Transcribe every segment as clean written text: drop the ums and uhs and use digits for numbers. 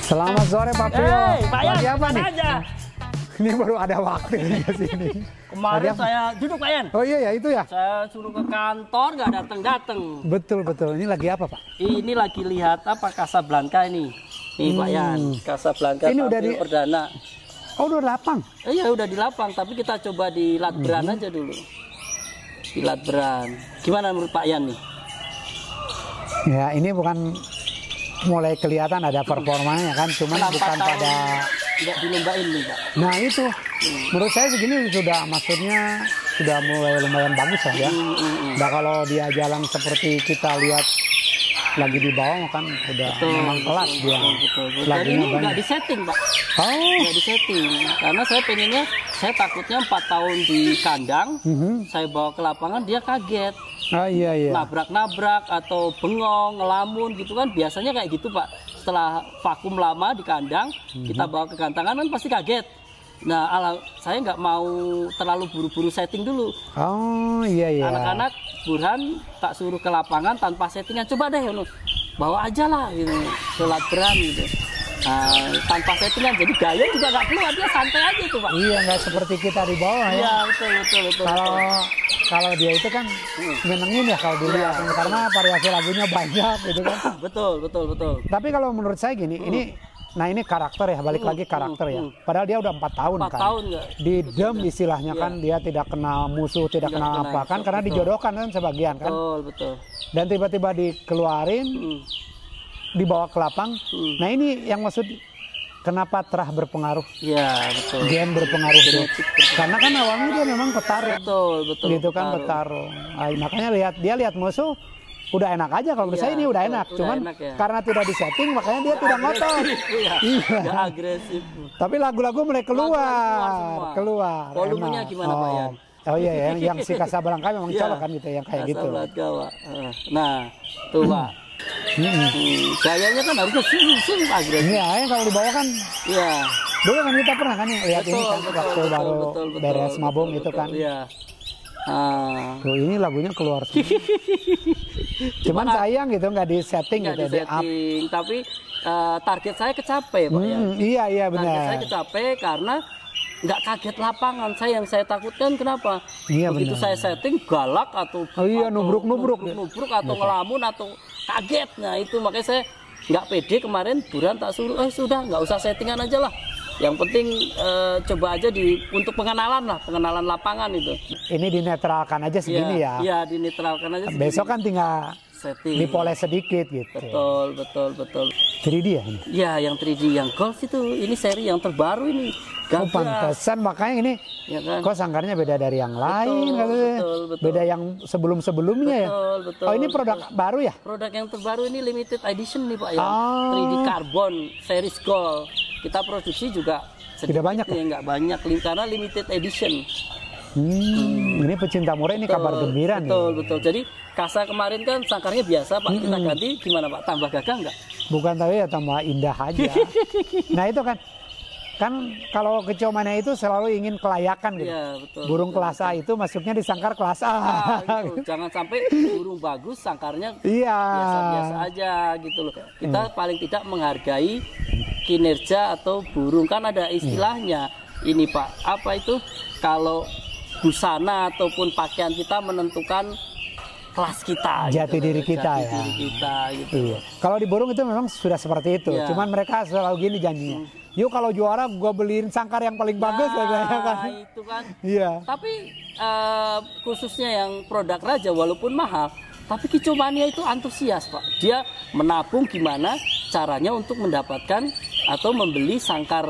Selamat sore Pak Prio. Pak Yan, lagi apa nih? aja? Ini baru ada waktu ke sini. Kemarin saya duduk Pak Yan. Oh iya ya itu ya. Saya suruh ke kantor nggak datang. Betul betul. Ini lagi apa Pak? Ini lagi lihat apa Casablanca ini. Nih Pak Yan, Casablanca Ini udah di perdana. Oh udah lapang. Iya udah di lapang, tapi kita coba di Latbran aja dulu. Di Latbran. Gimana menurut Pak Yan nih? Ya ini bukan mulai kelihatan ada performanya kan, cuman bukan pada tidak dilombain nih Pak. Nah itu menurut saya segini sudah, maksudnya sudah mulai lumayan bagus lah ya. Nah kalau dia jalan seperti kita lihat lagi di bawah kan udah memang kelas dia. Betul. Jadi ini nggak disetting Pak. Oh. Nggak disetting. Karena saya pengennya, saya takutnya 4 tahun di kandang, saya bawa ke lapangan dia kaget. Oh iya. Nabrak-nabrak atau bengong, ngelamun gitu kan, biasanya kayak gitu Pak. Setelah vakum lama di kandang, kita bawa ke gantangan kan pasti kaget. Nah, saya nggak mau terlalu buru-buru setting dulu. Oh iya. Anak-anak Burhan tak suruh ke lapangan tanpa settingan. Coba deh, bawa aja lah gitu, ke Latbran gitu. Nah, tanpa settingan, jadi gaya juga nggak keluar, dia santai aja tuh Pak. Iya, nggak seperti kita di bawah ya. Iya betul. Kalau dia itu kan nyenengin ya kalau dilihat, karena variasi lagunya banyak gitu kan. Betul. Tapi kalau menurut saya gini, ini karakter ya, balik lagi karakter ya. Padahal dia udah 4 tahun 4 kan. tahun nggak? Didem istilahnya kan, dia tidak kenal musuh, tidak kenal apa kan, karena dijodohkan kan sebagian kan. Betul. Dan tiba-tiba dikeluarin, dibawa ke lapang. Nah ini yang maksud kenapa terah berpengaruh? Iya betul. Gen berpengaruh tuh. Karena kan awalnya dia memang petarung. Betul. Gitu kan petarung. Nah, makanya dia lihat musuh udah enak aja, kalau menurut saya ini udah enak. Cuman enak, ya. karena tidak disetting makanya dia tidak ngotot. Iya. Agresif. Tapi lagu-lagu mulai keluar. Volumenya gimana Pak Yan? Oh iya, yang si Casablanca memang colok kan gitu, yang kayak gitu. Nah, tuh Pak. Gayanya kan harusnya sung agresif. Iya, kalau di bawah kan. Iya. Dulu kan kita pernah kan lihat ini kan waktu baru beres mabung itu kan. Iya. Tuh ini lagunya keluar. Cuman sayang gitu nggak di setting gitu, di up. Tapi target saya kecapai Pak ya. Iya benar. Target saya kecapai karena nggak kaget lapangan. Yang saya takutkan kenapa? Iya, begitu benar. saya setting galak atau nubruk atau ngelamun atau kaget. Nah itu makanya saya nggak pede kemarin. Burhan tak suruh, sudah nggak usah settingan aja lah. Yang penting coba aja untuk pengenalan lapangan itu. Ini dinetralkan aja segini ya. Iya, dinetralkan aja segini. Besok kan tinggal setting, dipoles sedikit gitu. Betul. 3D ya ini? Iya, yang 3D, yang Golf itu, ini seri yang terbaru ini. Pantesan makanya ini ya kan? Kok sangkarnya beda dari yang lain. Betul. Beda yang sebelum-sebelumnya ya? Betul. Oh ini produk baru ya? Produk yang terbaru ini limited edition nih Pak ya. 3D Carbon series Gold. Kita produksi juga tidak banyak ya? Nggak banyak karena limited edition. Ini pecinta murah ini kabar gembira nih. Betul. Jadi Kasa kemarin kan sangkarnya biasa Pak, kita ganti gimana Pak? Tambah gagah nggak? Bukan, tapi ya tambah indah aja. Nah itu kan kalau kecomannya itu selalu ingin kelayakan gitu. Iya, betul. Burung kelas A itu masuknya di sangkar kelas A. Gitu. Jangan sampai burung bagus sangkarnya biasa-biasa aja gitu loh. Kita paling tidak menghargai kinerja atau burung, kan ada istilahnya ini Pak, apa itu, kalau busana ataupun pakaian kita menentukan kelas kita, jati gitu, diri kita jati ya. diri kita, gitu. Iya. Kalau di burung itu memang sudah seperti itu. Iya. Cuman mereka selalu gini janjinya. Yuk kalau juara gue beliin sangkar yang paling bagus katanya kan. Itu kan. Iya. Tapi khususnya yang produk Raja walaupun mahal, tapi Kicau Mania itu antusias Pak. Dia menabung gimana caranya untuk mendapatkan atau membeli sangkar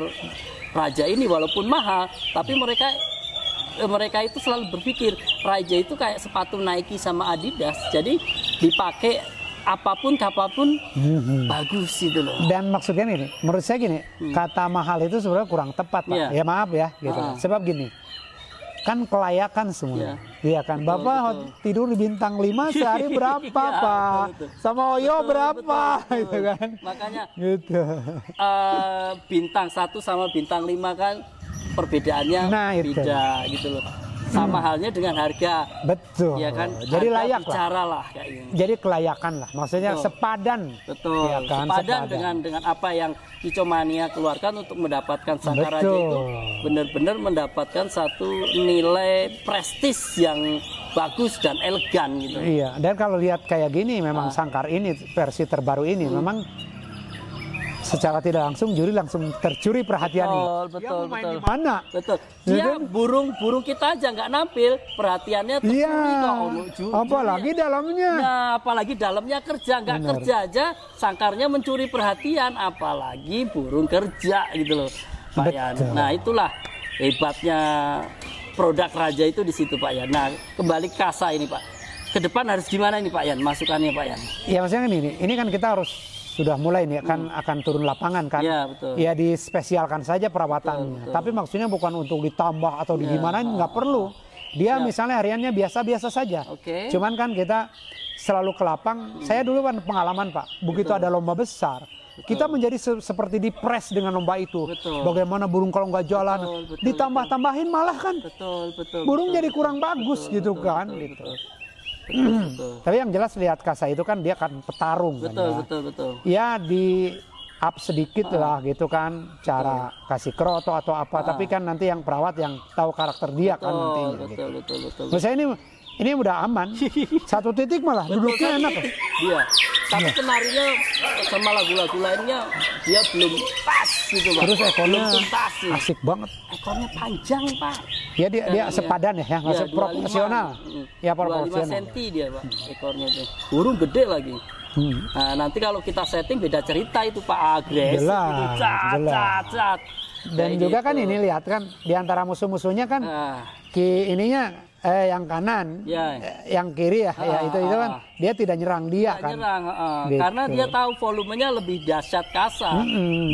Raja ini walaupun mahal, tapi mereka itu selalu berpikir Raja itu kayak sepatu Nike sama Adidas, jadi dipakai apapun kapapun bagus itu loh. Dan maksudnya ini, menurut saya gini, kata mahal itu sebenarnya kurang tepat Pak. Iya. Ya maaf ya, gitu. Sebab gini, kan kelayakan semua. Iya kan, Betul, Bapak betul. tidur di bintang 5 sehari berapa Iya, Pak? betul. Sama Oyo berapa? Betul. Gitu kan. Makanya Gitu. bintang 1 sama bintang 5 kan perbedaannya Nah, itu. beda gitu loh. Sama halnya dengan harga. Betul. Ya kan? Jadi Harga layak lah. bicara lah kayak gini. Jadi kelayakan lah. Maksudnya Betul. sepadan. Betul. Ya kan? Sepadan dengan apa yang Kicau Mania keluarkan untuk mendapatkan sangkar Raja Betul. itu benar-benar mendapatkan satu nilai prestis yang bagus dan elegan gitu. Iya. Dan kalau lihat kayak gini, memang sangkar ini versi terbaru ini memang secara tidak langsung juri langsung tercuri perhatiannya. Betul, Dia mau main betul. di mana? Betul. Ya Dia kan? burung kita aja nggak nampil, perhatiannya tercuri Iya. kok. Apalagi dalamnya. Nah, apalagi dalamnya kerja, nggak Benar. kerja aja sangkarnya mencuri perhatian, apalagi burung kerja gitu loh, Pak Yan. Betul. Nah, itulah hebatnya produk Raja itu di situ, Pak Yan. Nah, kembali ke kasa ini, Pak. Ke depan harus gimana ini, Pak Yan? Masukannya, Pak Yan. Ya maksudnya kan ini kan kita harus sudah mulai nih kan akan turun lapangan kan. Iya, betul. Ya dispesialkan saja perawatannya. Betul. Tapi maksudnya bukan untuk ditambah atau digimanain, nggak perlu. Dia misalnya hariannya biasa-biasa saja. Oke. Cuman kan kita selalu ke lapang. Saya dulu kan pengalaman Pak. Begitu ada lomba besar, kita menjadi seperti dipres dengan lomba itu. Betul. Bagaimana burung kalau nggak jalan, Betul, ditambah-tambahin malah kan Betul. burung betul. jadi kurang bagus gitu kan. Betul, Gitu. betul. Tapi yang jelas lihat kasa itu kan dia kan petarung kan ya. Betul. Ya di up sedikit lah gitu kan cara kasih kroto atau apa, tapi kan nanti yang perawat yang tahu karakter dia kan nantinya gitu. Betul. Menurut saya ini udah aman. Satu titik malah duduknya enak. Dia. Tapi kenarinya sama lagu-lagu lainnya dia belum pas gitu, Pak. Terus ekornya belum tuntas, sih. asik banget. Ekornya panjang, Pak. Ya dia sepadan ya, maksud 25. proporsional. Ya 25 proporsional. cm dia, Pak, ekornya tuh. Burung gede lagi. Nah, nanti kalau kita setting beda cerita itu, Pak, agresif Jelas, itu. Cat. Dan Kayak juga gitu. kan ini lihat kan di antara musuh-musuhnya kan Nah, ininya yang kanan, Ya. yang kiri ya, ya itu kan dia tidak nyerang dia kan. nyerang, Gitu. karena dia tahu volumenya lebih dahsyat kasa,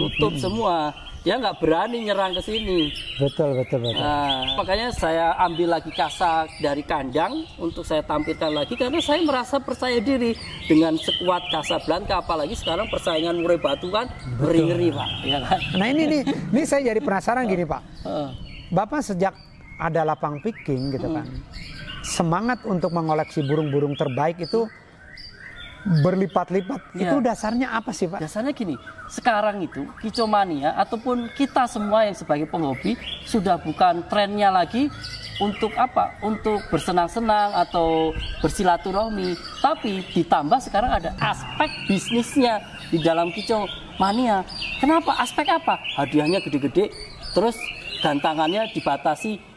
tutup semua. Dia nggak berani nyerang ke sini. Betul. Nah, makanya saya ambil lagi kasa dari kandang untuk saya tampilkan lagi karena saya merasa percaya diri dengan sekuat Casablanca, apalagi sekarang persaingan murai batu kan ngeri-ngeri, Pak. Ya kan? Nah ini saya jadi penasaran gini Pak. Heeh. Bapak sejak ada lapang picking gitu kan, semangat untuk mengoleksi burung-burung terbaik itu berlipat-lipat. Ya. Itu dasarnya apa sih Pak? Dasarnya gini, sekarang itu Kicau Mania ataupun kita semua yang sebagai penghobi sudah bukan trennya lagi untuk apa? Untuk bersenang-senang atau bersilaturahmi, tapi ditambah sekarang ada aspek bisnisnya di dalam Kicau Mania. Kenapa? Aspek apa? Hadiahnya gede-gede, terus gantangannya dibatasi.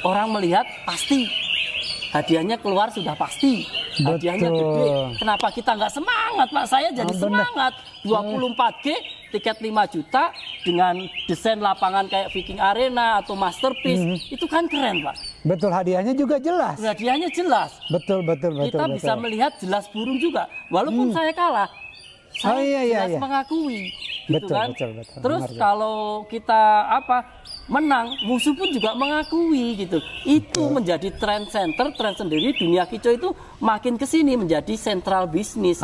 Orang melihat pasti hadiahnya keluar sudah pasti. Hadiahnya Betul. gede. Kenapa kita nggak semangat, Pak? Saya jadi bener. semangat. 24G, tiket 5 juta dengan desain lapangan kayak Viking Arena atau Masterpiece. Itu kan keren, Pak. Betul, hadiahnya juga jelas. Hadiahnya jelas. Betul. Kita bisa melihat jelas burung juga. Walaupun saya kalah, saya iya. jelas mengakui. Gitu Betul, kan? betul. Terus Benar, kalau kita menang, musuh pun juga mengakui gitu. Itu menjadi trend center, trend sendiri dunia kicau itu makin ke sini menjadi sentral bisnis.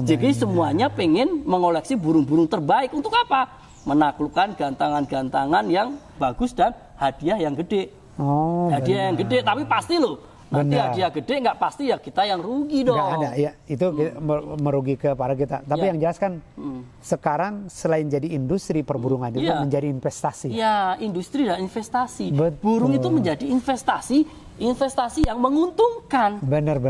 Jadi semuanya pengen mengoleksi burung-burung terbaik untuk apa? Menaklukkan gantangan-gantangan yang bagus dan hadiah yang gede. Hadiah yang gede, tapi pasti loh. Nanti hadiah gede nggak pasti ya kita yang rugi dong. Nggak ada, ya itu merugi kepada kita. Tapi yang jelas kan sekarang selain jadi industri perburungan itu menjadi investasi. Ya, industri dan investasi. Betul. Burung itu menjadi investasi investasi yang menguntungkan. Benar.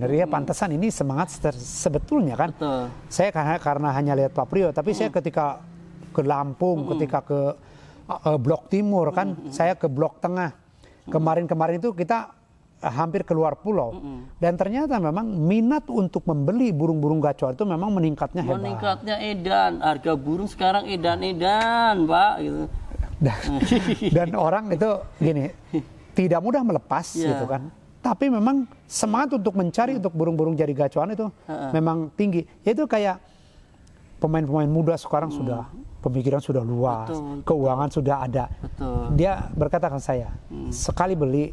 Ya, pantesan ini semangat sebetulnya kan. Betul. Saya karena hanya lihat Pak Priyo, tapi saya ketika ke Lampung, ketika ke Blok Timur kan, saya ke Blok Tengah. Kemarin itu kita hampir keluar pulau. Dan ternyata memang minat untuk membeli burung-burung gacoan itu memang meningkatnya hebat. Meningkatnya edan, harga burung sekarang edan-edan, Pak. Gitu. Dan orang itu gini, tidak mudah melepas gitu kan. Tapi memang semangat untuk mencari untuk burung-burung jadi gacoan itu memang tinggi. Yaitu kayak pemain-pemain muda sekarang sudah pemikiran sudah luas, keuangan sudah ada. Betul. Dia berkata ke saya, sekali beli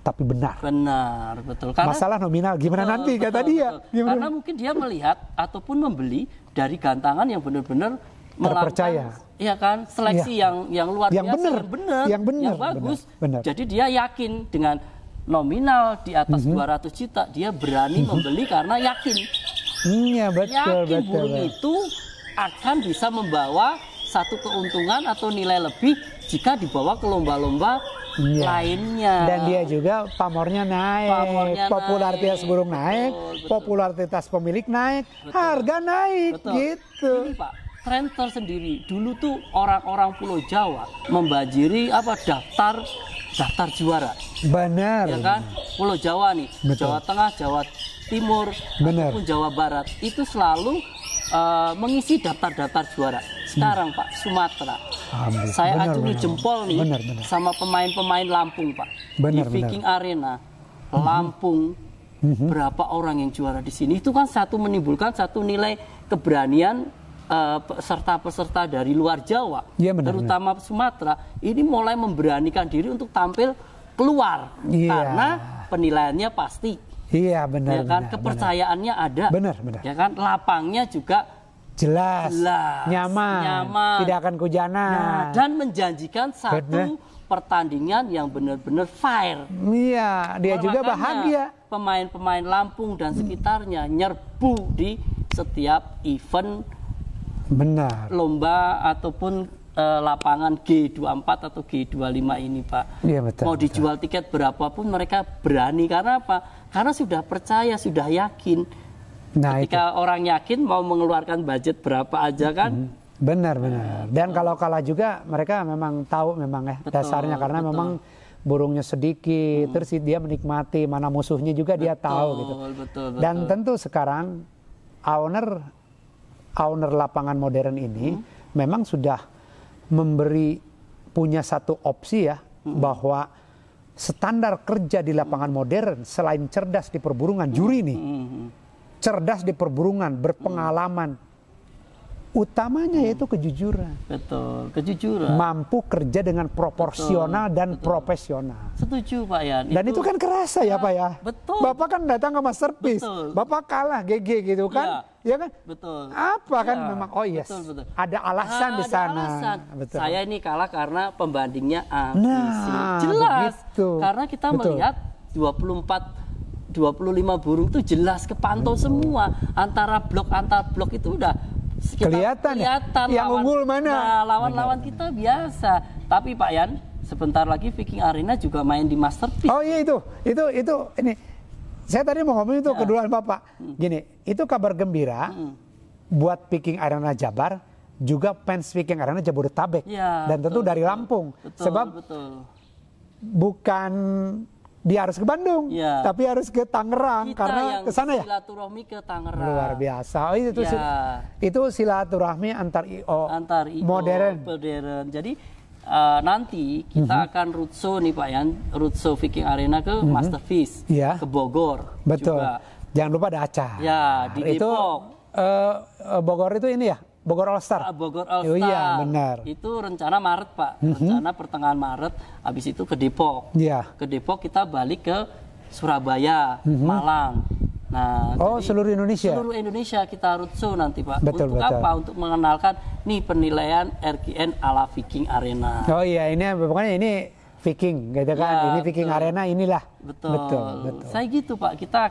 tapi benar. Benar, betul. Karena, masalah nominal gimana nanti kata dia. Gimana? Karena mungkin dia melihat ataupun membeli dari gantangan yang benar-benar terpercaya. Iya kan, seleksi yang luar biasa, yang bagus. Benar. Jadi dia yakin dengan nominal di atas 200 juta, dia berani membeli karena yakin. Iya, betul. Burung itu akan bisa membawa satu keuntungan atau nilai lebih jika dibawa ke lomba-lomba lainnya. Dan dia juga pamornya naik, popularitas burung naik, popularitas pemilik naik, harga naik, gitu. Ini Pak, tren tersendiri. Dulu tuh orang-orang Pulau Jawa membanjiri daftar juara. Benar. Ya kan? Pulau Jawa nih, Jawa Tengah, Jawa Timur, ataupun Jawa Barat itu selalu mengisi daftar-daftar juara. Sekarang Pak, Sumatera. Saya acungi jempol nih sama pemain-pemain Lampung Pak. Di Viking Arena, Lampung, berapa orang yang juara di sini? Itu kan menimbulkan satu nilai keberanian peserta-peserta dari luar Jawa, terutama Sumatera. Ini mulai memberanikan diri untuk tampil keluar karena penilaiannya pasti. Iya benar. Ya kan, kepercayaannya ada. Benar. Ya kan, lapangnya juga jelas, nyaman, tidak akan kehujanan, dan menjanjikan satu pertandingan yang benar-benar fair. Iya, dia juga bahagia. Pemain-pemain Lampung dan sekitarnya nyerbu di setiap event lomba ataupun lapangan G24 atau G25 ini, Pak. Iya, betul. Mau dijual tiket berapapun mereka berani. Karena apa? Karena sudah percaya, sudah yakin. Ketika orang yakin mau mengeluarkan budget berapa aja kan. Benar. Dan kalau kalah juga mereka memang tahu dasarnya karena memang burungnya sedikit, terus dia menikmati, mana musuhnya juga dia tahu gitu. Betul. Dan tentu sekarang owner lapangan modern ini memang sudah punya satu opsi ya, bahwa standar kerja di lapangan modern selain cerdas di perburungan, juri nih. Cerdas di perburungan, berpengalaman. Utamanya yaitu kejujuran. Betul, kejujuran. Mampu kerja dengan proporsional dan profesional. Setuju Pak Yan. Dan itu kan kerasa ya Pak ya. Betul. Bapak kan datang ke Masterpiece. Bapak kalah GG gitu kan. Ya kan? Betul. Apa kan memang betul. Ada alasan di sana. Betul. Saya ini kalah karena pembandingnya ambisi. Jelas. Begitu. Karena kita melihat 25 burung itu jelas kepantau semua. Antar blok itu udah kelihatan yang unggul mana. Nah, lawan-lawan kita biasa. Tapi Pak Yan, sebentar lagi Viking Arena juga main di Masterpiece. Oh iya itu ini. Saya tadi mau ngomong itu keduluan Bapak. Gini, itu kabar gembira buat Viking Arena Jabar, juga fans Viking Arena Jabodetabek. Dan tentu dari Lampung. Sebab bukan dia harus ke Bandung, tapi harus ke Tangerang karena ke sana ya. Silaturahmi ke Tangerang. Luar biasa. Itu silaturahmi antar IO modern. Jadi nanti kita akan roadshow nih Pak Yan, roadshow Viking Arena ke Masterpiece, ke Bogor. Betul. Juga. Jangan lupa ada acara. Ya, di Depok. Bogor itu ini ya. Bogor All Star. Bogor All Star. Iya, benar. Itu rencana Maret, Pak. Rencana pertengahan Maret, habis itu ke Depok. Ke Depok kita balik ke Surabaya, Malang. Nah, seluruh Indonesia. Seluruh Indonesia kita roadshow nanti, Pak. Betul. Apa? Untuk mengenalkan nih penilaian RKN ala Viking Arena. Oh iya, ini pokoknya ini Viking, gitu kan. Ini Viking Arena inilah. Betul. Saya gitu, Pak. Kita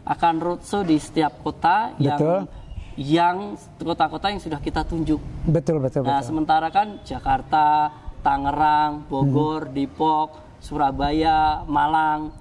akan roadshow di setiap kota yang kota-kota yang sudah kita tunjuk. Betul. Nah, sementara kan Jakarta, Tangerang, Bogor, Depok, Surabaya, Malang.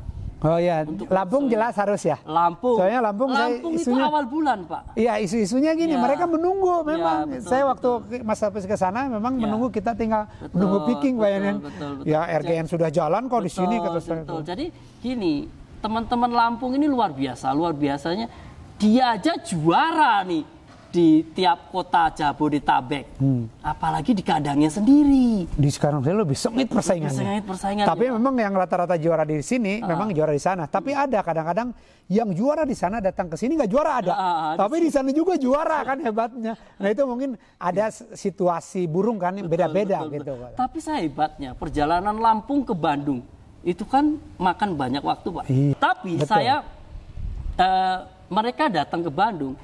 Oh ya, Lampung jelas harus ya. Lampung. Soalnya Lampung itu isunya, awal bulan, Pak. Iya, isu-isunya gini, mereka menunggu memang. Betul, saya waktu Mas Hafiz ke sana memang menunggu, kita tinggal menunggu picking bayangin. Ya RGN sudah jalan kok di sini kata saya. Betul. Jadi gini, teman-teman Lampung ini luar biasa, luar biasanya. Dia aja juara nih di tiap kota Jabodetabek, apalagi di kandangnya sendiri. Di sekarang saya lebih sengit persaingannya. Tapi memang yang rata-rata juara di sini memang juara di sana. Tapi ada kadang-kadang yang juara di sana datang ke sini nggak juara ada. Tapi di sana juga juara kan hebatnya. Nah itu mungkin ada situasi burung kan yang beda-beda gitu. Tapi saya hebatnya perjalanan Lampung ke Bandung itu kan makan banyak waktu, Pak. Tapi saya mereka datang ke Bandung.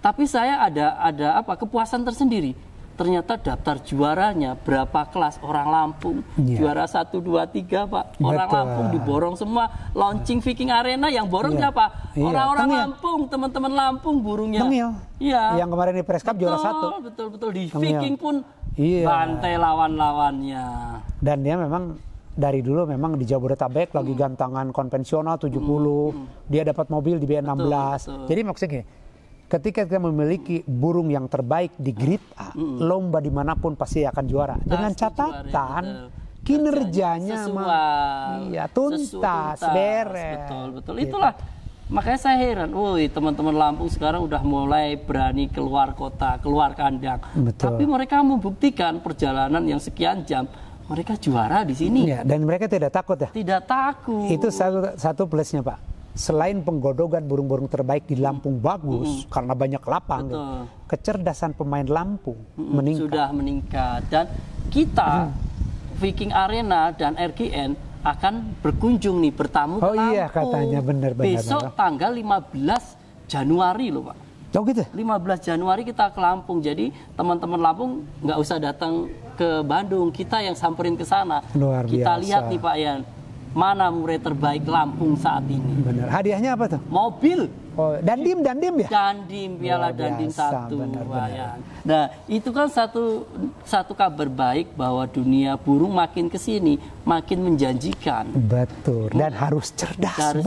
Tapi saya ada kepuasan tersendiri. Ternyata daftar juaranya berapa kelas orang Lampung. Juara 1, 2, 3, Pak. Orang Lampung diborong semua. Launching Viking Arena yang borong siapa? Orang-orang Lampung, teman-teman Lampung burungnya. Tengil. Iya. Yang kemarin di Press Cup juara 1. Betul. Di Viking pun bantai lawan-lawannya. Dan dia memang dari dulu memang di Jabodetabek lagi gantangan konvensional 70. Dia dapat mobil di B16. Betul. Jadi maksudnya gini, ketika kita memiliki burung yang terbaik di Grid A, lomba dimanapun pasti akan juara. Dengan catatan kinerjanya tuntas, beres. Betul. Itulah makanya saya heran, teman-teman Lampung sekarang udah mulai berani keluar kota, keluar kandang. Tapi mereka membuktikan perjalanan yang sekian jam, mereka juara di sini. Dan mereka tidak takut ya? Tidak takut. Itu satu plusnya, Pak. Selain penggodogan burung-burung terbaik di Lampung bagus karena banyak lapang, kecerdasan pemain Lampung meningkat. Sudah meningkat. Dan kita Viking Arena dan RGN akan berkunjung nih, bertamu ke Lampung. Iya katanya, benar. Besok tanggal 15 Januari loh, Pak. Oh gitu? 15 Januari kita ke Lampung. Jadi teman-teman Lampung nggak usah datang ke Bandung, kita yang samperin ke sana. Luar biasa. Kita lihat nih Pak Yan, mana murid terbaik Lampung saat ini. Benar. Hadiahnya apa tuh? Mobil. Dandim ya? Dandim, piala Dandim 1. Benar. Nah, itu kan satu kabar baik bahwa dunia burung makin kesini makin menjanjikan. Betul. Dan harus cerdas,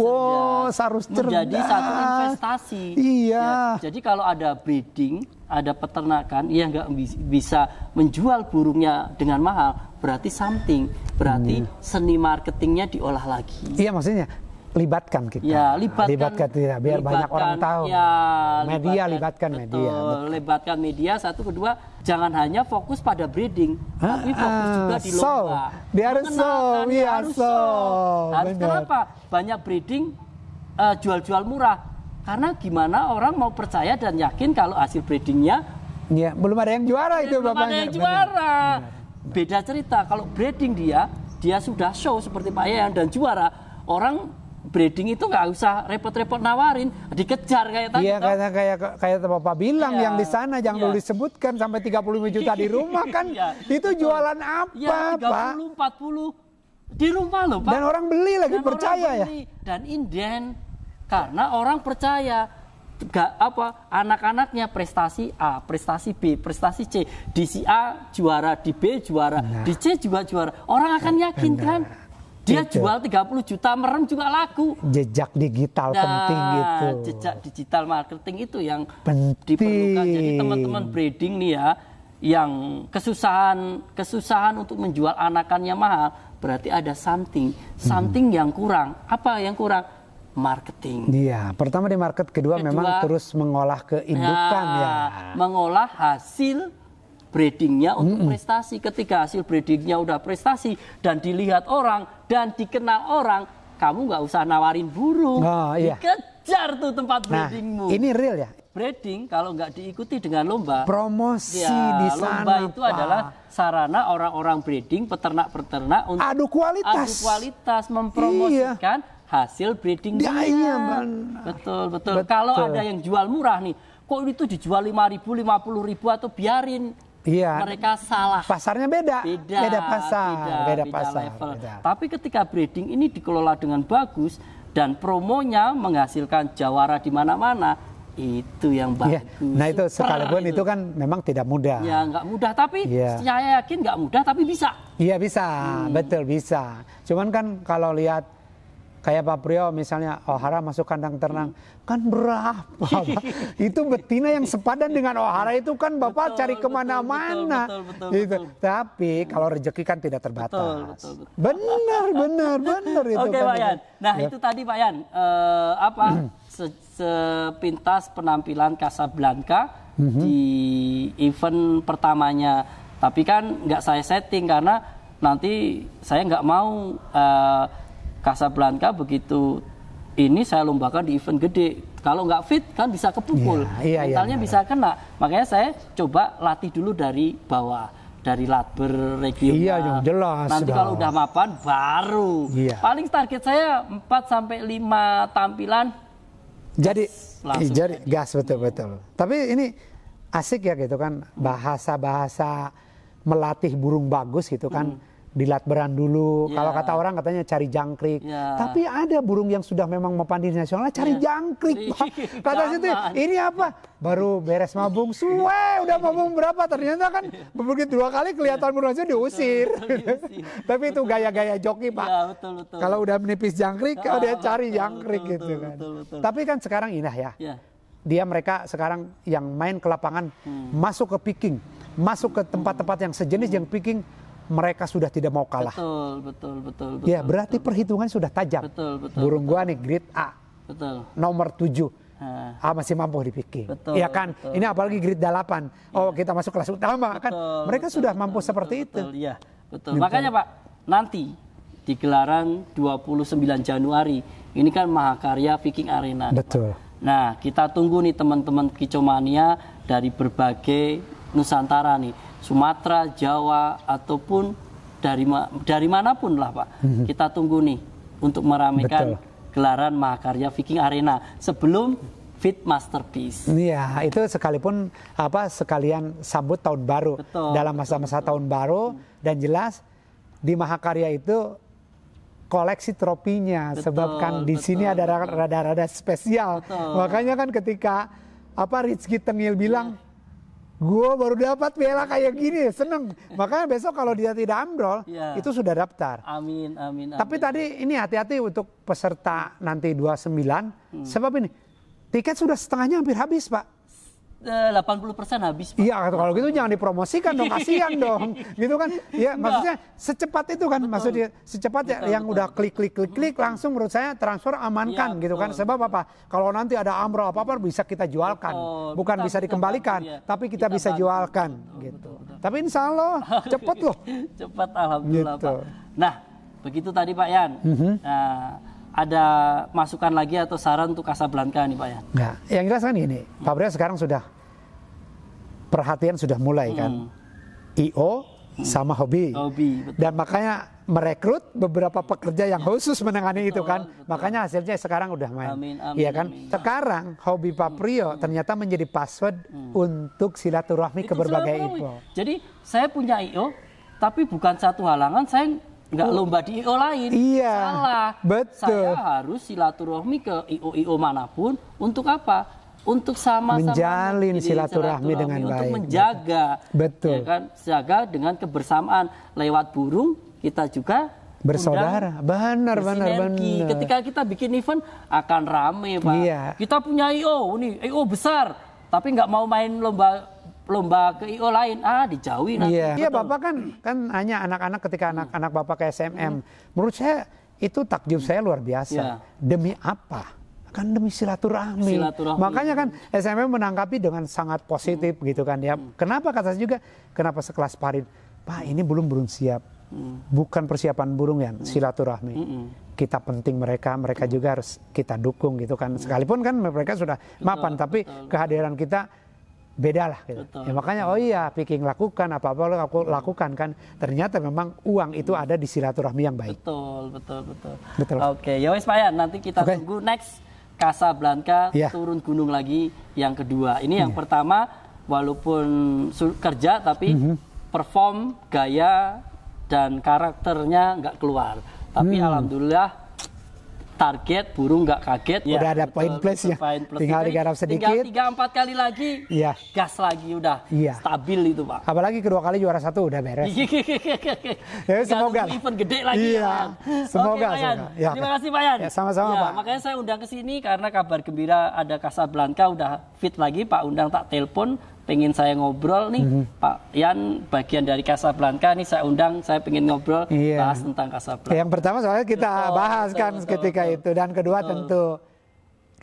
harus cerdas. Menjadi satu investasi. Iya. Jadi kalau ada breeding, ada peternakan yang nggak bisa menjual burungnya dengan mahal, berarti berarti seni marketingnya diolah lagi. Iya, maksudnya libatkan kita. Ya, libatkan kita biar banyak orang tahu. Ya, libatkan media. Libatkan media. Satu, kedua, jangan hanya fokus pada breeding, tapi fokus juga di lomba. Harus. Kenapa? Banyak breeding jual-jual murah. Karena gimana orang mau percaya dan yakin kalau hasil breedingnya belum ada yang juara itu belum ada yang juara. Beda cerita kalau breeding dia sudah show seperti Pak Yayan dan juara, orang breeding itu nggak usah repot-repot nawarin, dikejar kayak tadi. Iya, kayak Bapak bilang yang di sana jangan dulu disebutkan sampai 35 juta di rumah kan. Itu jualan apa, 30, 40 di rumah loh, Pak. Dan orang beli lagi, percaya ya. Dan inden karena orang percaya anak-anaknya prestasi A, prestasi B, prestasi C. Di si A juara, di B juara, di C juga juara. Orang akan yakin kan? Dia jual 30 juta merem juga laku. Jejak digital penting gitu. Jejak digital marketing itu yang diperlukan. Jadi teman-teman breeding nih ya, yang kesusahan untuk menjual anakannya mahal, berarti ada something yang kurang. Apa yang kurang? Marketing. Iya, pertama di market, kedua memang terus mengolah keindukan mengolah hasil breedingnya untuk prestasi. Ketika hasil breedingnya udah prestasi dan dilihat orang dan dikenal orang, kamu nggak usah nawarin burung, dikejar tuh tempat breedingmu. Ini real ya? Breeding kalau nggak diikuti dengan lomba, promosi di sana. Lomba itu adalah sarana orang-orang breeding, peternak-peternak untuk adu kualitas mempromosikan hasil breedingnya. Betul. Kalau ada yang jual murah nih, kok itu dijual 5.000, 50.000 atau biarin. Mereka salah. Pasarnya beda pasar. Level. Tapi ketika breeding ini dikelola dengan bagus dan promonya menghasilkan jawara di mana-mana, Itu yang bagus. Nah itu sekalipun itu kan memang tidak mudah. Ya nggak mudah, tapi saya yakin nggak mudah, tapi bisa. Iya bisa, betul bisa. Cuman kan kalau lihat kayak Pak Priyo misalnya, Ohara masuk kandang ternak, kan berapa? Itu betina yang sepadan dengan Ohara itu kan Bapak cari kemana-mana. Betul. Tapi kalau rezeki kan tidak terbatas. Betul. Benar itu. Oke Pak Yan. Nah itu tadi Pak Yan, sepintas penampilan Casablanca di event pertamanya. Tapi kan nggak saya setting karena nanti saya nggak mau Casablanca begitu ini saya lombakan di event gede. Kalau nggak fit kan bisa kepukul, mentalnya bisa kena. Makanya saya coba latih dulu dari bawah, dari latber regional. Iya, jelas. Nanti kalau udah mapan baru. Paling target saya 4-5 tampilan. Jadi gas betul. Tapi ini asik ya gitu kan, bahasa melatih burung bagus gitu kan. Dilatberan dulu, kalau kata orang katanya cari jangkrik. Tapi ada burung yang sudah memang mapan di nasional cari jangkrik. Kata situ, ini apa? Baru beres mabung, udah mabung berapa? Ternyata kan begitu 2 kali kelihatan burungnya diusir. Tapi itu gaya-gaya joki Pak. Betul. Kalau udah menipis jangkrik, dia cari jangkrik gitu kan. Betul. Tapi kan sekarang indah ya. Mereka sekarang yang main ke lapangan, masuk ke picking, masuk ke tempat-tempat yang sejenis yang picking, mereka sudah tidak mau kalah. Betul. Ya, berarti perhitungan sudah tajam. Betul. Burung gua nih grade A. Betul. Nomor 7. Masih mampu di picking. Iya kan? Betul. Ini apalagi grade 8. Oh, kita masuk kelas utama kan. Mereka sudah mampu seperti itu. Iya, betul. Makanya Pak, nanti di gelaran 29 Januari, ini kan Mahakarya Viking Arena. Betul. Nah, kita tunggu nih teman-teman Kicomania dari berbagai Nusantara nih. Sumatera, Jawa, ataupun dari manapun lah Pak. Kita tunggu nih untuk meramaikan gelaran Mahakarya Viking Arena sebelum Fit Masterpiece. Iya, itu sekalipun sekalian sambut tahun baru. Dalam masa-masa tahun baru, dan jelas di Mahakarya itu koleksi tropinya, sebab kan di sini ada rada-rada spesial. Makanya kan ketika Rizky Tengil bilang, gue baru dapat piala kayak gini, seneng. Makanya besok kalau dia tidak ambrol, itu sudah daftar. Amin. Tapi tadi ini hati-hati untuk peserta nanti 29, sebab ini tiket sudah setengahnya hampir habis Pak. 80% habis Pak. Iya, kalau gitu jangan dipromosikan dong, kasihan dong. Gitu kan. Ya, maksudnya secepat itu kan, maksudnya secepat yang udah klik langsung menurut saya transfer amankan gitu kan. Sebab apa? Kalau nanti ada amro apa bisa kita jualkan. Bukan bisa dikembalikan, tapi kita bisa jualkan gitu. Tapi insya Allah cepet loh. Cepat alhamdulillah gitu. Pak. Nah, begitu tadi Pak Yan. Nah, ada masukan lagi atau saran untuk Casablanca nih Pak Yan? Nah, yang jelas kan ini, Pak Bria sekarang sudah perhatian sudah mulai kan, IO sama hobi. Betul. Dan makanya merekrut beberapa pekerja yang khusus menangani itu kan, makanya hasilnya sekarang udah main. Iya kan? Sekarang hobi Pak Priyo ternyata menjadi password untuk silaturahmi ke berbagai IO. Jadi saya punya IO, tapi bukan satu halangan saya nggak lomba di IO lain. Iya, salah. Betul. Saya harus silaturahmi ke IO manapun. Untuk apa? Untuk sama-sama menjalin silaturahmi dengan untuk baik. Untuk menjaga. Betul. Ya kan? Jaga dengan kebersamaan. Lewat burung kita juga bersaudara. Benar. Ketika kita bikin event akan rame Pak. Iya. Kita punya IO besar, tapi nggak mau main lomba ke IO lain, dijauhi nanti. Iya, Bapak kan hanya anak-anak, ketika anak-anak Bapak ke SMM. Menurut saya itu takjub saya luar biasa. Demi apa? Kan demi silaturahmi. Makanya kan SMM menanggapi dengan sangat positif gitu kan ya. Kenapa kata saya juga, kenapa sekelas Parin? Pak, ini belum siap. Bukan persiapan burung ya, silaturahmi. Kita penting mereka juga harus kita dukung gitu kan. Sekalipun kan mereka sudah mapan, tapi kehadiran kita beda lah gitu. Ya, makanya picking lakukan apa-apa aku lakukan kan. Ternyata memang uang itu ada di silaturahmi yang baik. Betul. Oke, ya wes Pak Yan, nanti kita tunggu next Casablanca turun gunung lagi yang kedua. Ini yang pertama walaupun kerja tapi perform, gaya dan karakternya nggak keluar. Tapi alhamdulillah target, burung nggak kaget. Udah ada poin plus ya. Tinggal digarap sedikit. Tinggal 3-4 kali lagi. Iya. Gas lagi udah. Iya. Stabil itu, Pak. Apalagi kedua kali juara 1 udah beres. Ya, semoga event gede lagi. Iya. Semoga. Oke, Pak Yan. Ya. Terima kasih Pak Yan. Ya, sama-sama, ya, Pak. Makanya saya undang ke sini karena kabar gembira ada Casablanca udah fit lagi. Pak undang tak telepon, pengen saya ngobrol nih. Pak Yan bagian dari Casablanca nih saya undang, saya pengen ngobrol bahas tentang Casablanca. Yang pertama soalnya kita bahas kan ketika itu, dan kedua tentu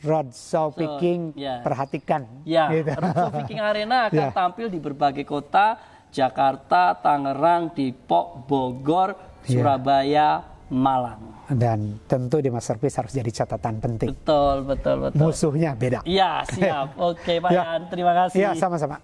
roadshow picking, perhatikan. Ya, gitu. Roadshow Picking Arena akan tampil di berbagai kota, Jakarta, Tangerang, Depok, Bogor, Surabaya, Malang. Dan tentu di Masterpiece harus jadi catatan penting. Betul. Musuhnya beda. Iya, siap. Oke, Pak Yan, terima kasih. Iya, sama-sama.